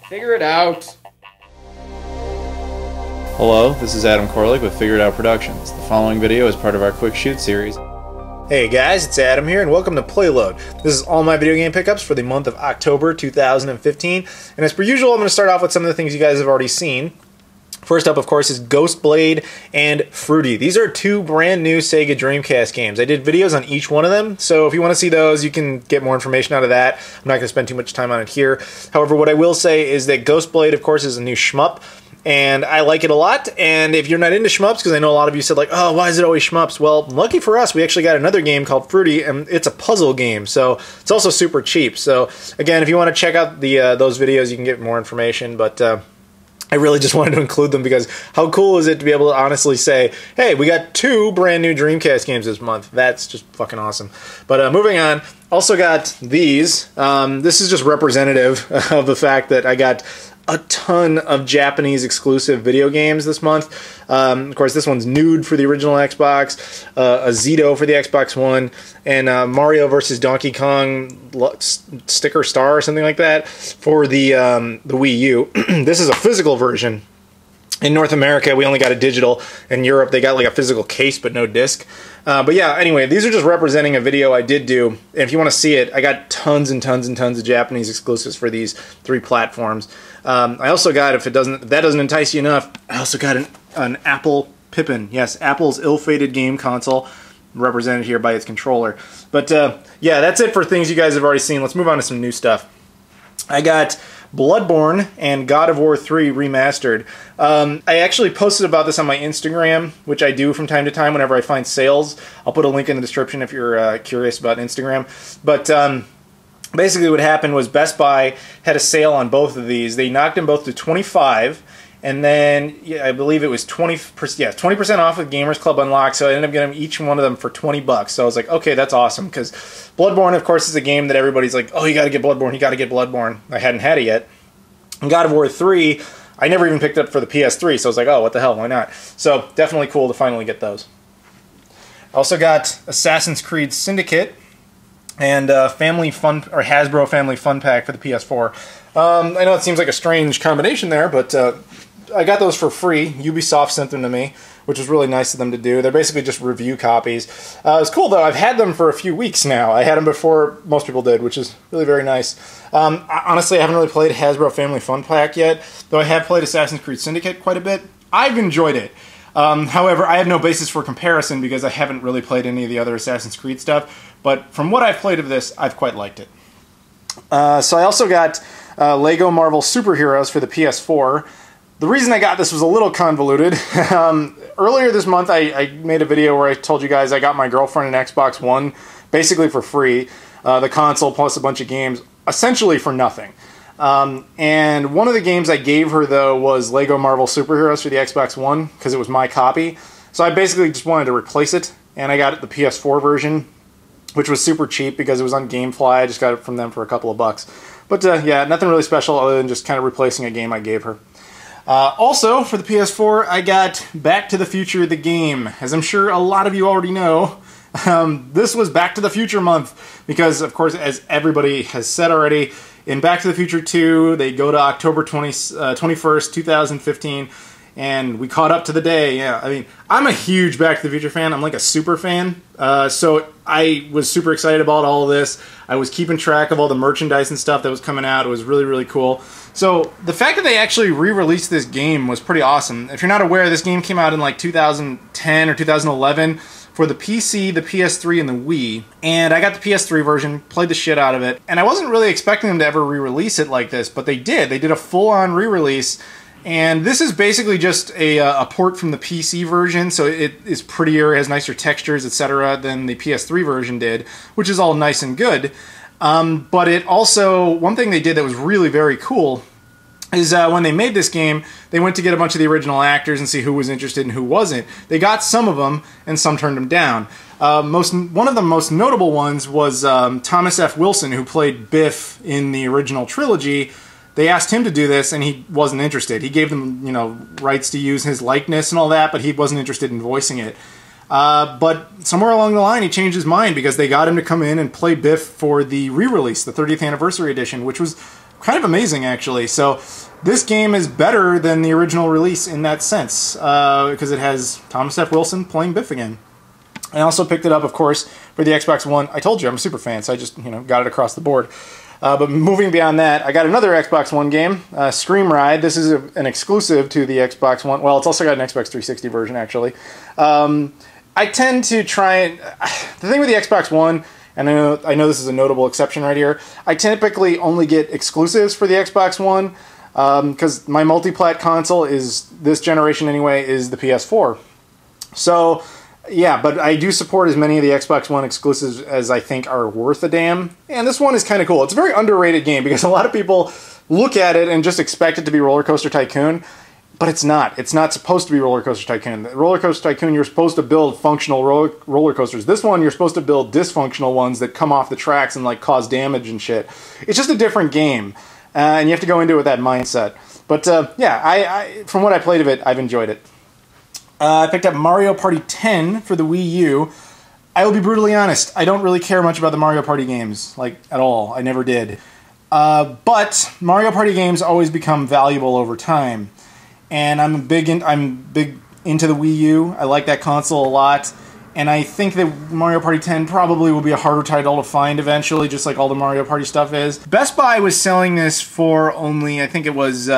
Figure it out. Hello, this is Adam Koralik with Figure It Out Productions. The following video is part of our Quick Shoot series. Hey guys, it's Adam here, and welcome to PlayLoad. This is all my video game pickups for the month of October 2015, and as per usual, I'm going to start off with some of the things you guys have already seen. First up, of course, is Ghostblade and Fruity. These are two brand new Sega Dreamcast games. I did videos on each one of them, so if you want to see those, you can get more information out of that. I'm not going to spend too much time on it here. However, what I will say is that Ghostblade, of course, is a new shmup, and I like it a lot. And if you're not into shmups, because I know a lot of you said, like, oh, why is it always shmups? Well, lucky for us, we actually got another game called Fruity, and it's a puzzle game, so it's also super cheap. So, again, if you want to check out the those videos, you can get more information, but I really just wanted to include them because how cool is it to be able to honestly say, hey, we got two brand new Dreamcast games this month. That's just fucking awesome. But moving on, also got these. This is just representative of the fact that I got a ton of Japanese exclusive video games this month. Of course, this one's Nude for the original Xbox, a Zito for the Xbox One, and Mario vs. Donkey Kong Sticker Star or something like that for the Wii U. This is a physical version. In North America, we only got a digital. In Europe, they got like a physical case but no disc. But yeah, anyway, these are just representing a video I did do. And if you want to see it, I got tons and tons and tons of Japanese exclusives for these three platforms. I also got, if that doesn't entice you enough, I also got an Apple Pippin. Yes, Apple's ill-fated game console, represented here by its controller. But yeah, that's it for things you guys have already seen. Let's move on to some new stuff. I got Bloodborne and God of War 3 Remastered. I actually posted about this on my Instagram, which I do from time to time whenever I find sales. I'll put a link in the description if you're curious about Instagram. But basically what happened was Best Buy had a sale on both of these. They knocked them both to $25, and then yeah, I believe it was 20% off with Gamers Club Unlocked, so I ended up getting each one of them for $20. So I was like, okay, that's awesome, because Bloodborne, of course, is a game that everybody's like, oh, you gotta get Bloodborne, you gotta get Bloodborne. I hadn't had it yet. And God of War 3, I never even picked up for the PS3, so I was like, oh, what the hell, why not? So definitely cool to finally get those. I also got Assassin's Creed Syndicate and Family Fun, or Hasbro Family Fun Pack for the PS4. I know it seems like a strange combination there, but I got those for free. Ubisoft sent them to me, which was really nice of them to do. They're basically just review copies. It's cool, though. I've had them for a few weeks now. I had them before most people did, which is really very nice. Honestly, I haven't really played Hasbro Family Fun Pack yet, though I have played Assassin's Creed Syndicate quite a bit. I've enjoyed it. However, I have no basis for comparison because I haven't really played any of the other Assassin's Creed stuff, but from what I've played of this, I've quite liked it. So I also got Lego Marvel Superheroes for the PS4. The reason I got this was a little convoluted. Earlier this month, I made a video where I told you guys I got my girlfriend an Xbox One, basically for free, the console plus a bunch of games, essentially for nothing. And one of the games I gave her, though, was Lego Marvel Superheroes for the Xbox One, because it was my copy. So I basically just wanted to replace it, and I got the PS4 version, which was super cheap because it was on GameFly. I just got it from them for a couple of bucks. But yeah, nothing really special other than just kind of replacing a game I gave her. Also, for the PS4, I got Back to the Future the game. As I'm sure a lot of you already know, this was Back to the Future month because, of course, as everybody has said already, in Back to the Future 2, they go to October 21st, 2015, and we caught up to the day. Yeah, I mean, I'm a huge Back to the Future fan. I'm like a super fan. So I was super excited about all of this. I was keeping track of all the merchandise and stuff that was coming out. It was really, really cool. So the fact that they actually re-released this game was pretty awesome. If you're not aware, this game came out in like 2010 or 2011 for the PC, the PS3, and the Wii. And I got the PS3 version, played the shit out of it. And I wasn't really expecting them to ever re-release it like this, but they did. They did a full-on re-release. And this is basically just a port from the PC version, so it is prettier, has nicer textures, etc. than the PS3 version did, which is all nice and good. But it also, one thing they did that was really very cool is when they made this game, they went to get a bunch of the original actors and see who was interested and who wasn't. They got some of them, and some turned them down. One of the most notable ones was Thomas F. Wilson, who played Biff in the original trilogy. They asked him to do this, and he wasn't interested. He gave them, you know, rights to use his likeness and all that, but he wasn't interested in voicing it. But somewhere along the line, he changed his mind because they got him to come in and play Biff for the re-release, the 30th Anniversary Edition, which was kind of amazing, actually. So this game is better than the original release in that sense, because it has Thomas F. Wilson playing Biff again. I also picked it up, of course, for the Xbox One. I told you, I'm a super fan, so I just, got it across the board. But moving beyond that, I got another Xbox One game, Scream Ride. This is an exclusive to the Xbox One. Well, it's also got an Xbox 360 version, actually. I tend to try and... The thing with the Xbox One, and I know this is a notable exception right here, I typically only get exclusives for the Xbox One, because my multi-plat console is, this generation anyway, is the PS4. So... yeah, but I do support as many of the Xbox One exclusives as I think are worth a damn. And this one is kind of cool. It's a very underrated game because a lot of people look at it and just expect it to be Roller Coaster Tycoon, but it's not. It's not supposed to be Roller Coaster Tycoon. Roller Coaster Tycoon, you're supposed to build functional roller coasters. This one, you're supposed to build dysfunctional ones that come off the tracks and like cause damage and shit. It's just a different game, and you have to go into it with that mindset. But yeah, I from what I played of it, I've enjoyed it. I picked up Mario Party 10 for the Wii U. I will be brutally honest, I don't really care much about the Mario Party games, like, at all. I never did. But Mario Party games always become valuable over time. And I'm big into the Wii U. I like that console a lot. And I think that Mario Party 10 probably will be a harder title to find eventually, just like all the Mario Party stuff is. Best Buy was selling this for only, I think it was...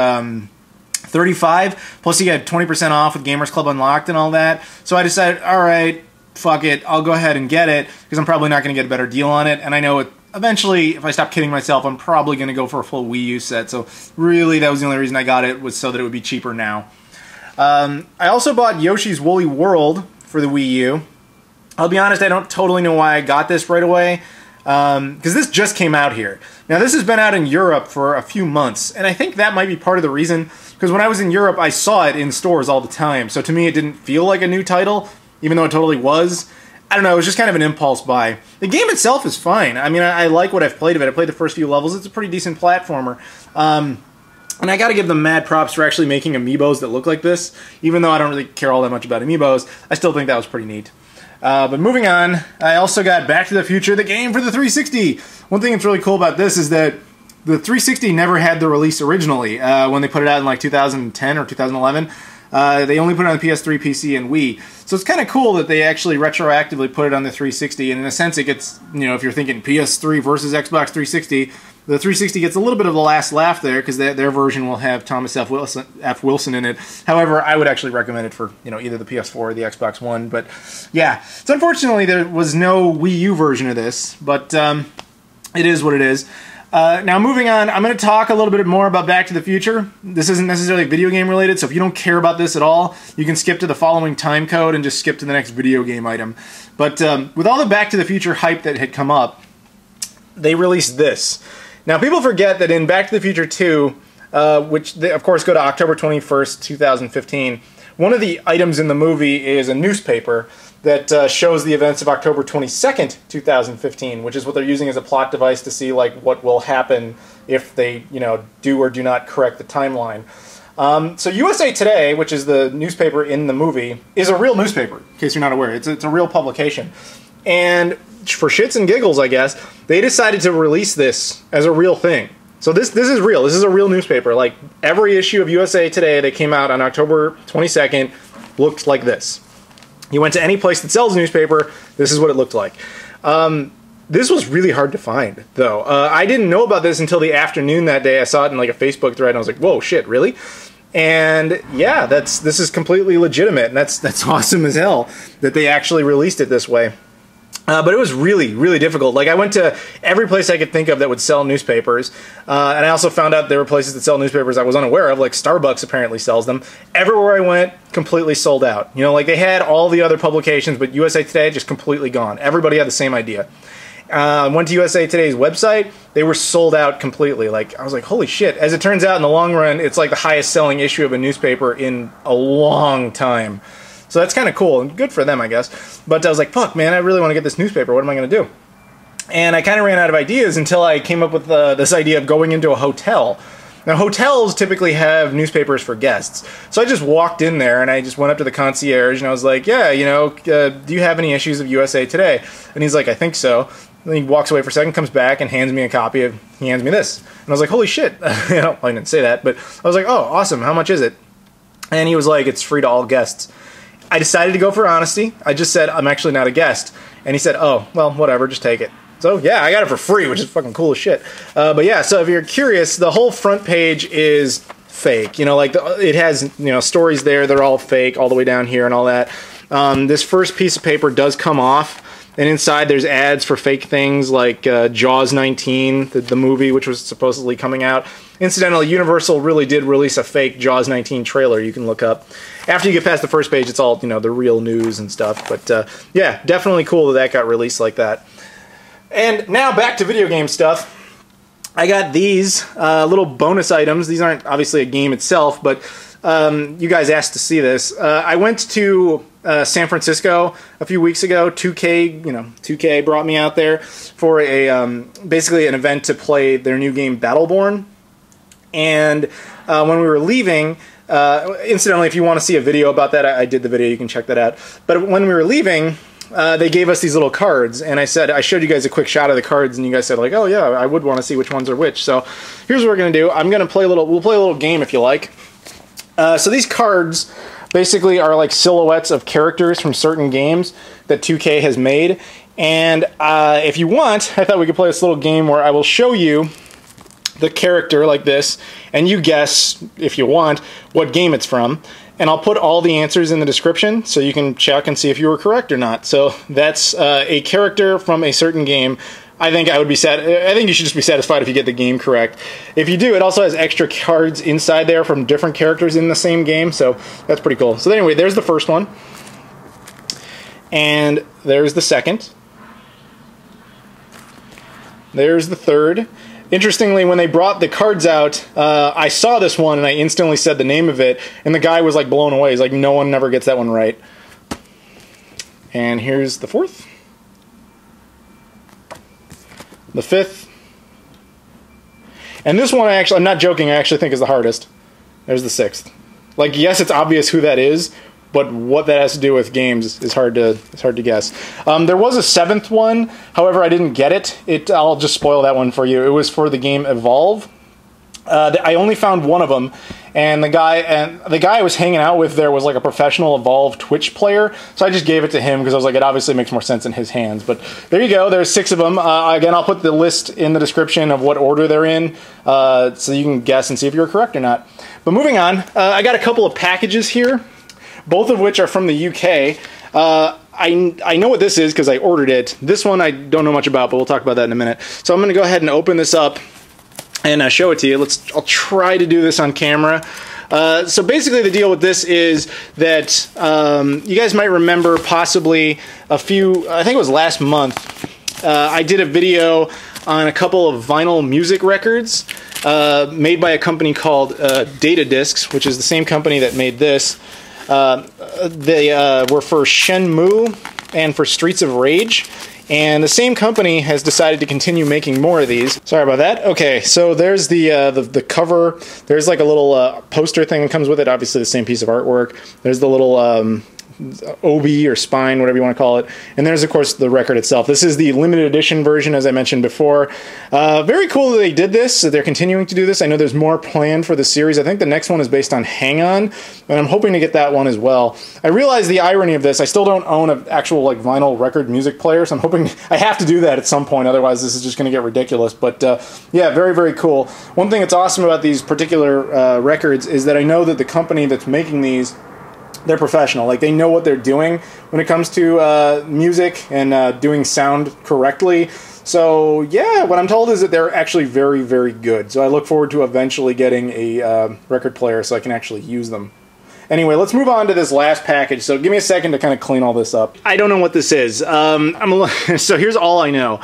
$35, plus you get 20% off with Gamers Club Unlocked and all that. So I decided, alright, fuck it, I'll go ahead and get it, because I'm probably not going to get a better deal on it, and I know eventually, if I stop kidding myself, I'm probably going to go for a full Wii U set, so really that was the only reason I got it, was so that it would be cheaper now. I also bought Yoshi's Woolly World for the Wii U. I'll be honest, I don't totally know why I got this right away, because this just came out here. Now this has been out in Europe for a few months, and I think that might be part of the reason, because when I was in Europe I saw it in stores all the time, so to me it didn't feel like a new title, even though it totally was. I don't know, it was just kind of an impulse buy. The game itself is fine. I mean, I like what I've played of it. I played the first few levels. It's a pretty decent platformer. And I gotta give them mad props for actually making amiibos that look like this. Even though I don't really care all that much about amiibos, I still think that was pretty neat. But moving on, I also got Back to the Future, the game for the 360. One thing that's really cool about this is that the 360 never had the release originally. When they put it out in like 2010 or 2011, they only put it on the PS3, PC, and Wii. So it's kind of cool that they actually retroactively put it on the 360, and in a sense it gets, if you're thinking PS3 versus Xbox 360, the 360 gets a little bit of the last laugh there, because their version will have Thomas F. Wilson in it. However, I would actually recommend it for, either the PS4 or the Xbox One. But yeah, so unfortunately there was no Wii U version of this, but it is what it is. Now moving on, I'm going to talk a little bit more about Back to the Future. This isn't necessarily video game related, so if you don't care about this at all, you can skip to the following time code and just skip to the next video game item. But with all the Back to the Future hype that had come up, they released this. Now people forget that in Back to the Future 2, which they, of course go to October 21st, 2015, one of the items in the movie is a newspaper that shows the events of October 22nd, 2015, which is what they're using as a plot device to see like what will happen if they, do or do not correct the timeline. So USA Today, which is the newspaper in the movie, is a real newspaper, in case you're not aware. It's a real publication. And for shits and giggles, I guess, they decided to release this as a real thing. So this is real. This is a real newspaper. Like, every issue of USA Today that came out on October 22nd looked like this. You went to any place that sells a newspaper, this is what it looked like. This was really hard to find, though. I didn't know about this until the afternoon that day. I saw it in like a Facebook thread, and I was like, whoa, shit, really? And yeah, this is completely legitimate, and that's awesome as hell that they actually released it this way. But it was really, really difficult. Like, I went to every place I could think of that would sell newspapers, and I also found out there were places that sell newspapers I was unaware of, like Starbucks apparently sells them. Everywhere I went, completely sold out. Like, they had all the other publications, but USA Today, just completely gone. Everybody had the same idea. Went to USA Today's website, they were sold out completely. Like, I was like, holy shit. As it turns out, in the long run, it's like the highest selling issue of a newspaper in a long time. So that's kind of cool, and good for them, I guess. But I was like, fuck, man, I really want to get this newspaper. What am I going to do? And I kind of ran out of ideas until I came up with this idea of going into a hotel. Now, hotels typically have newspapers for guests. So I just walked in there, and I just went up to the concierge, and I was like, yeah, do you have any issues of USA Today? And he's like, I think so. Then he walks away for a second, comes back, and hands me a copy of, he hands me this. And I was like, holy shit. You know, I didn't say that, but I was like, oh, awesome, how much is it? And he was like, it's free to all guests. I decided to go for honesty. I just said, I'm actually not a guest. And he said, oh, well, whatever, just take it. So yeah, I got it for free, which is fucking cool as shit. But yeah, so if you're curious, the whole front page is fake. You know, like it has, you know, stories there. They're all fake all the way down here and all that. This first piece of paper does come off. And inside there's ads for fake things like Jaws 19, the movie, which was supposedly coming out. Incidentally, Universal really did release a fake Jaws 19 trailer you can look up. After you get past the first page, it's all, you know, the real news and stuff. But yeah, definitely cool that that got released like that. And now back to video game stuff. I got these little bonus items. These aren't obviously a game itself, but you guys asked to see this. I went to San Francisco a few weeks ago. 2K, you know, 2K brought me out there for a basically an event to play their new game Battleborn. And when we were leaving, incidentally, if you want to see a video about that, I did the video. You can check that out. But when we were leaving, they gave us these little cards, and I showed you guys a quick shot of the cards, and you guys said like, oh yeah, I would want to see which ones are which. So here's what we're gonna do. We'll play a little game if you like. So these cards basically are like silhouettes of characters from certain games that 2K has made. And if you want, I thought we could play this little game where I will show you the character like this, and you guess, if you want, what game it's from. And I'll put all the answers in the description so you can check and see if you were correct or not. So that's a character from a certain game. I think you should just be satisfied if you get the game correct. If you do, it also has extra cards inside there from different characters in the same game, so that's pretty cool. So anyway, there's the first one. And there's the second. There's the third. Interestingly, when they brought the cards out, I saw this one and I instantly said the name of it, and the guy was like blown away. He's like, no one never gets that one right. And here's the fourth. The fifth. And this one, I'm not joking, I actually think is the hardest. There's the sixth. Like, yes, it's obvious who that is, but what that has to do with games is hard to guess. There was a seventh one, however, I didn't get it. I'll just spoil that one for you. It was for the game Evolve. I only found one of them, and the guy I was hanging out with there was like a professional Evolve Twitch player, so I just gave it to him because I was like, it obviously makes more sense in his hands. But there you go, there's 6 of them. Again, I'll put the list in the description of what order they're in, so you can guess and see if you're correct or not. But moving on, I got a couple of packages here, both of which are from the UK. I know what this is because I ordered it. This one I don't know much about, but we'll talk about that in a minute. So I'm going to go ahead and open this up and show it to you. I'll try to do this on camera. So basically the deal with this is that you guys might remember possibly I think it was last month, I did a video on a couple of vinyl music records made by a company called Data Discs, which is the same company that made this. They were for Shenmue and for Streets of Rage. And the same company has decided to continue making more of these. Sorry about that. Okay, so there's the cover. There's like a little poster thing that comes with it. Obviously the same piece of artwork. There's the little obi or spine, whatever you want to call it. And there's, of course, the record itself. This is the limited edition version, as I mentioned before. Very cool that they did this. They're continuing to do this. I know there's more planned for the series. I think the next one is based on Hang On, and I'm hoping to get that one as well. I realize the irony of this. I still don't own an actual like vinyl record music player, so I'm hoping I have to do that at some point. Otherwise, this is just going to get ridiculous. But yeah, very, very cool. One thing that's awesome about these particular records is that I know that the company that's making these, they're professional. Like, they know what they're doing when it comes to music and doing sound correctly. So yeah, what I'm told is that they're actually very, very good. So I look forward to eventually getting a record player so I can actually use them. Anyway, let's move on to this last package. So give me a second to kind of clean all this up. I don't know what this is. So here's all I know.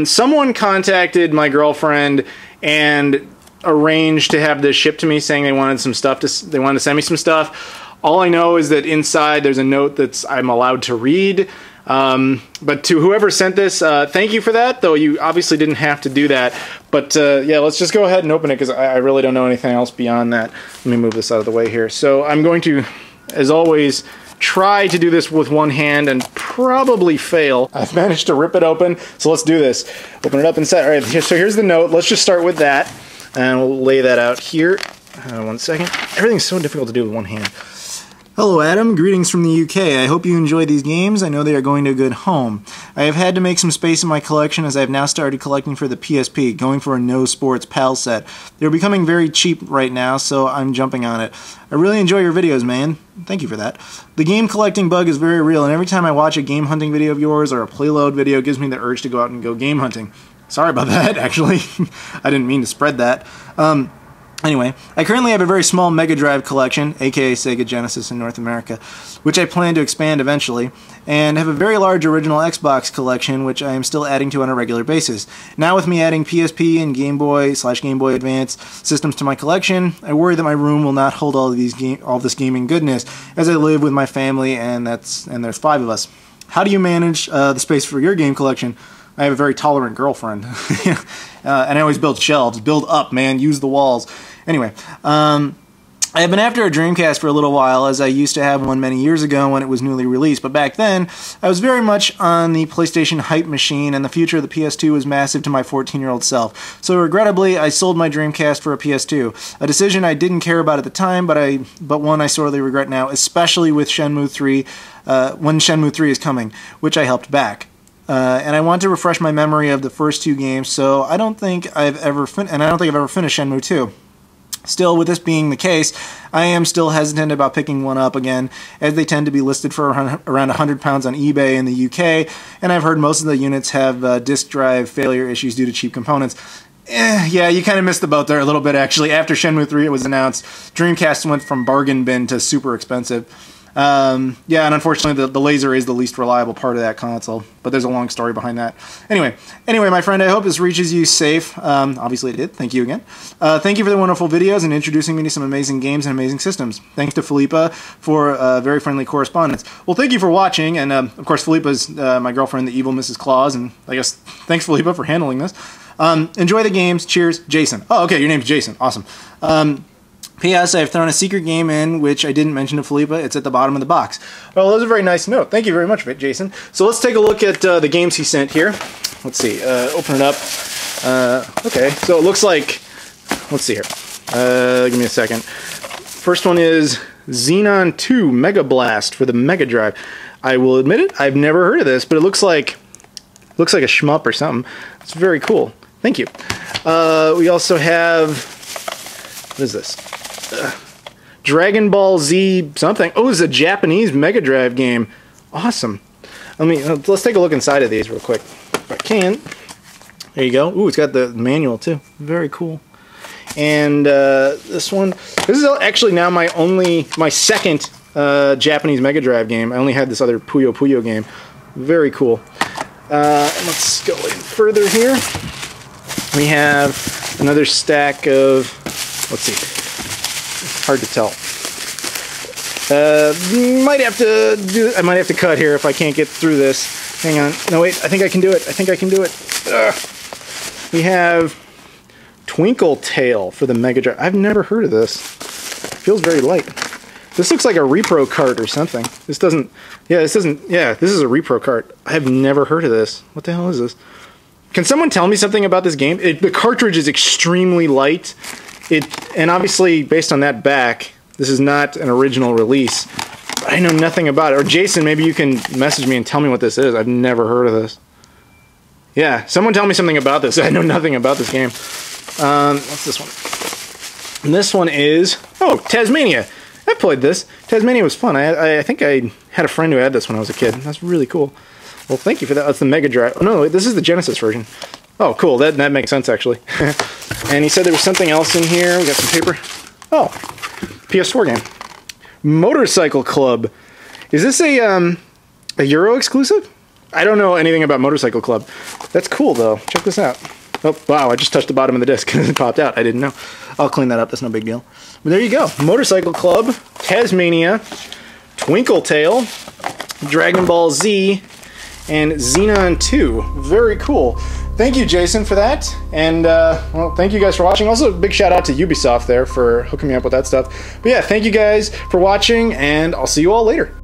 Someone contacted my girlfriend and arranged to have this shipped to me, saying they wanted some stuff. They wanted to send me some stuff. All I know is that inside there's a note that I'm allowed to read. But to whoever sent this, thank you for that, though you obviously didn't have to do that. But yeah, let's just go ahead and open it because I really don't know anything else beyond that. Let me move this out of the way here. So I'm going to, as always, try to do this with one hand and probably fail. I've managed to rip it open, so let's do this. Open it up inside. All right, so here's the note. Let's just start with that, and we'll lay that out here. 1 second. Everything's so difficult to do with one hand. Hello Adam, greetings from the UK. I hope you enjoy these games. I know they are going to a good home. I have had to make some space in my collection as I have now started collecting for the PSP, going for a No Sports PAL set. They're becoming very cheap right now, so I'm jumping on it. I really enjoy your videos, man. Thank you for that. The game collecting bug is very real, and every time I watch a game hunting video of yours or a PlayLoad video, it gives me the urge to go out and go game hunting. Sorry about that, actually. I didn't mean to spread that. Anyway, I currently have a very small Mega Drive collection, aka Sega Genesis in North America, which I plan to expand eventually, and have a very large original Xbox collection, which I am still adding to on a regular basis. Now with me adding PSP and Game Boy/Game Boy Advance systems to my collection, I worry that my room will not hold all this gaming goodness, as I live with my family, and there's 5 of us. How do you manage the space for your game collection? I have a very tolerant girlfriend. And I always build shelves. Build up, man. Use the walls. Anyway, I have been after a Dreamcast for a little while, as I used to have one many years ago when it was newly released. But back then, I was very much on the PlayStation hype machine, and the future of the PS2 was massive to my 14-year-old self. So regrettably, I sold my Dreamcast for a PS2. A decision I didn't care about at the time, but one I sorely regret now, especially with Shenmue 3, when Shenmue 3 is coming, which I helped back. And I want to refresh my memory of the first 2 games, so I don't think I've ever finished Shenmue 2. Still, with this being the case, I am still hesitant about picking one up again, as they tend to be listed for around £100 on eBay in the UK, and I've heard most of the units have disk drive failure issues due to cheap components. Yeah, you kind of missed the boat there a little bit, actually. After Shenmue 3 was announced, Dreamcast went from bargain bin to super expensive. Yeah, and unfortunately the laser is the least reliable part of that console, but there's a long story behind that. Anyway, my friend, I hope this reaches you safe. Obviously it did. Thank you again. Thank you for the wonderful videos and introducing me to some amazing games and amazing systems. Thanks to Philippa for very friendly correspondence. Well, thank you for watching, and of course Philippa's my girlfriend, the evil Mrs. Claus, and I guess thanks Philippa for handling this. Enjoy the games. Cheers, Jason. Oh, okay, your name's Jason. Awesome. P.S. I've thrown a secret game in, which I didn't mention to Philippa. It's at the bottom of the box. Well, that was a very nice note. Thank you very much, Jason. So let's take a look at the games he sent here. Let's see. Open it up. Okay, so it looks like... Let's see here. Give me a second. First one is Xenon 2 Mega Blast for the Mega Drive. I will admit it, I've never heard of this, but it looks like a shmup or something. It's very cool. Thank you. We also have... What is this? Dragon Ball Z something. Oh, it's a Japanese Mega Drive game. Awesome. Let's take a look inside of these real quick, if I can. There you go. Ooh, it's got the manual too. Very cool. And this one. This is actually now my second Japanese Mega Drive game. I only had this other Puyo Puyo game. Very cool. Let's go in further here. We have another stack of. Let's see. Hard to tell. I might have to cut here if I can't get through this. Hang on. No, wait. I think I can do it. We have Twinkle Tail for the Mega Drive. I've never heard of this. Feels very light. This looks like a repro cart or something. This doesn't... Yeah, this isn't... Yeah, this is a repro cart. I have never heard of this. What the hell is this? Can someone tell me something about this game? The cartridge is extremely light. And obviously, based on that back, this is not an original release. But I know nothing about it. Or Jason, maybe you can message me and tell me what this is. I've never heard of this. Yeah, someone tell me something about this. I know nothing about this game. What's this one? And this one is... Oh, Tasmania. I played this. Tasmania was fun. I think I had a friend who had this when I was a kid. That's really cool. Well, thank you for that. That's the Mega Drive. Oh, no, this is the Genesis version. Oh, cool. That makes sense, actually. And he said there was something else in here. We got some paper. Oh, PS4 game. Motorcycle Club. Is this a Euro exclusive? I don't know anything about Motorcycle Club. That's cool, though. Check this out. Oh, wow, I just touched the bottom of the disc and it popped out. I didn't know. I'll clean that up. That's no big deal. But there you go. Motorcycle Club, Tasmania, Twinkle Tail, Dragon Ball Z, and Xenon 2. Very cool. Thank you, Jason, for that. And, well, thank you guys for watching. Also, a big shout out to Ubisoft there for hooking me up with that stuff. But yeah, thank you guys for watching, and I'll see you all later.